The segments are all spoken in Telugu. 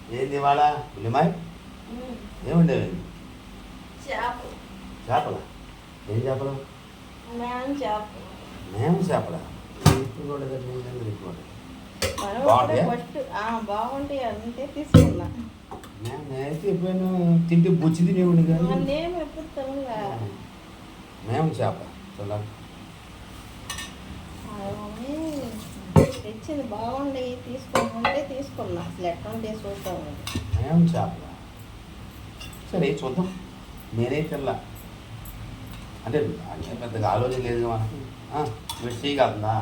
ఏంది ఇవాళ ఉల్లిమాయ్ ఏముండేవి చేపలు చేపల ఏం చేపలు మేము చేపలు మేము చేపల ఇప్పుడు కూడా ఇప్పుడు మనం బాగుంటాయా? ఫస్ట్ బాగుంటాయి అంతే తీసుకున్నా నేనైతే ఎప్పుడైనా తింటే బుచ్చి తినేవాడిని కానీ నేను ఎప్పుడు తినగా మేము చేప చూడాలి తెచ్చింది బాగుండి తీసుకోమంటే తీసుకున్నా అసలు ఎట్లా ఉంటే చూద్దాం మేము చేపల సరే చూద్దాం నేనే తెల్ల అంటే అంటే పెద్దగా ఆలోచన లేదు మనకి మీరు చేయగలదా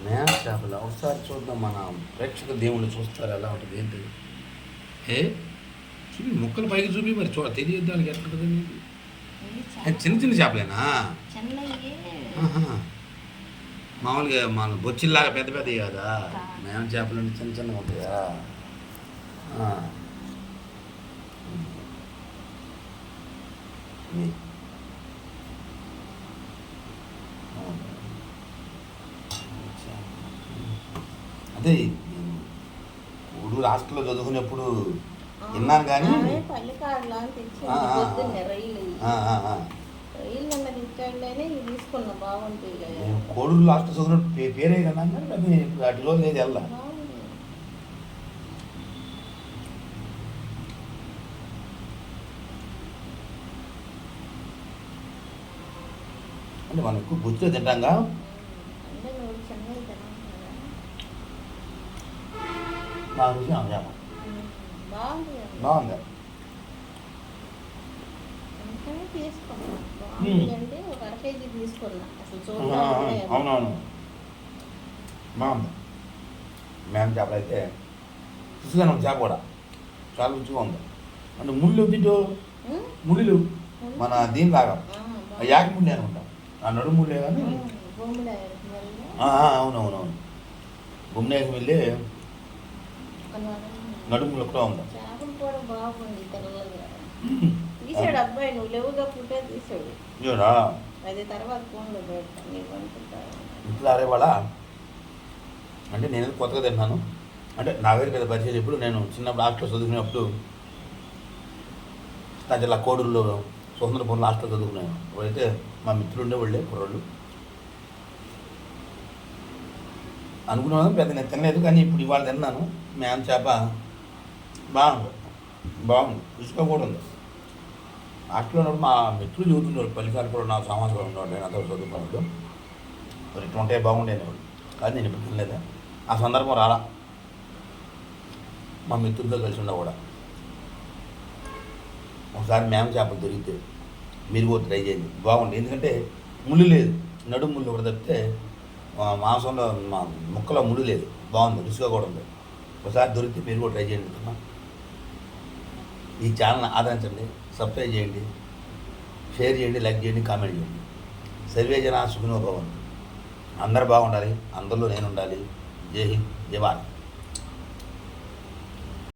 మేము చేపల ఒకసారి చూద్దాం మన ప్రేక్షక దేవుళ్ళు చూస్తారు ఎలా ఉంటుంది ఏంటి ఏ చూపి ముక్కలు పైకి చూపి మరి తెలియదు దానికి ఎట్లా ఉంటుంది చిన్న చిన్న చేపలేనా మామూలుగా మన బొచ్చిల్లాగా పెద్ద పెద్ద కదా మేము చేపలు అంటే చిన్న చిన్నగా ఉంటాయా అదే ఊరు హాస్టల్లో చదువుకునేప్పుడు విన్నాను కానీ పల్లికాడలా రైలు తెచ్చాడని తీసుకున్నా బాగుంటాయి కోడూరు లాస్ట్ చదువుకున్న పేరే కదా అది అటు రోజు లేదు వెళ్దా అంటే మనం ఎక్కువ బుచ్చిలో తింటాంగా నాకు రుచి బాగుంది అవునవును బాగుంది మేము చేపలు అయితే రుచిగానే ఉంది చేప కూడా చాలా రుచిగా ఉంది అంటే ముళ్ళు తింటూ ముళ్ళు మన దీని లాగా యాకి ముళ్ళు అనుకుంటాం ఆ నడుము ముళ్ళే కానీ అవునవునవును గుమ్మినేకి వెళ్ళి నడుములు కూడా ఉంది తీసాడు అబ్బాయి నువ్వు లేవుగా ఫుడ్ తీసాడు చూడా అది తర్వాత ఫోన్లో పెడతాను నీకు అనుకుంటాను ఇప్పుడు అరేవాళ్ళ అంటే నేను కొత్తగా తిన్నాను అంటే నా దగ్గర కదా పరిచయం ఇప్పుడు నేను చిన్నప్పుడు హాస్టల్లో చదువుకునేప్పుడు నా జిల్లా కోడూరులో స్వతంత్రపురంలో హాస్టల్లో చదువుకున్నాను అప్పుడైతే మా మిత్రులు ఉండేవాళ్ళే కుర్రోళ్ళు అనుకున్నాను పెద్ద నేను తినలేదు కానీ ఇప్పుడు ఇవాళ తిన్నాను మేము చేప బాగుంది రుచిగా కూడా ఉంది హాస్టల్లో ఉన్నప్పుడు మా మిత్రులు చదువుతున్నారు పల్లికారు కూడా నా సమాజంలో ఉండేవాళ్ళు నేను అందరూ చదువుకున్నాడు మరి ఇట్లా ఉంటే బాగుండేవాడు కానీ నేను ఇప్పుడు తినలేదా ఆ సందర్భం రాలా మా మిత్రులతో కలిసి ఉన్నా కూడా ఒకసారి మేము చేపలు దొరికితే మీరు కూడా ట్రై చేయండి బాగుంది ఎందుకంటే ముళ్ళు లేదు నడుము ముళ్ళు కూడా తప్పితే మాంసంలో మా ముక్కలో ముళ్ళు లేదు బాగుంది రుచిగా కూడా ఉంది ఒకసారి దొరికితే మీరు కూడా ట్రై చేయండి ఈ ఛానల్ని ఆదరించండి సబ్స్క్రైబ్ చేయండి షేర్ చేయండి లైక్ చేయండి కామెంట్ చేయండి సర్వే జన సుఖినో భవంతు అందరు బాగుండాలి అందరిలో నేను ఉండాలి జై హింద్ జై భారత్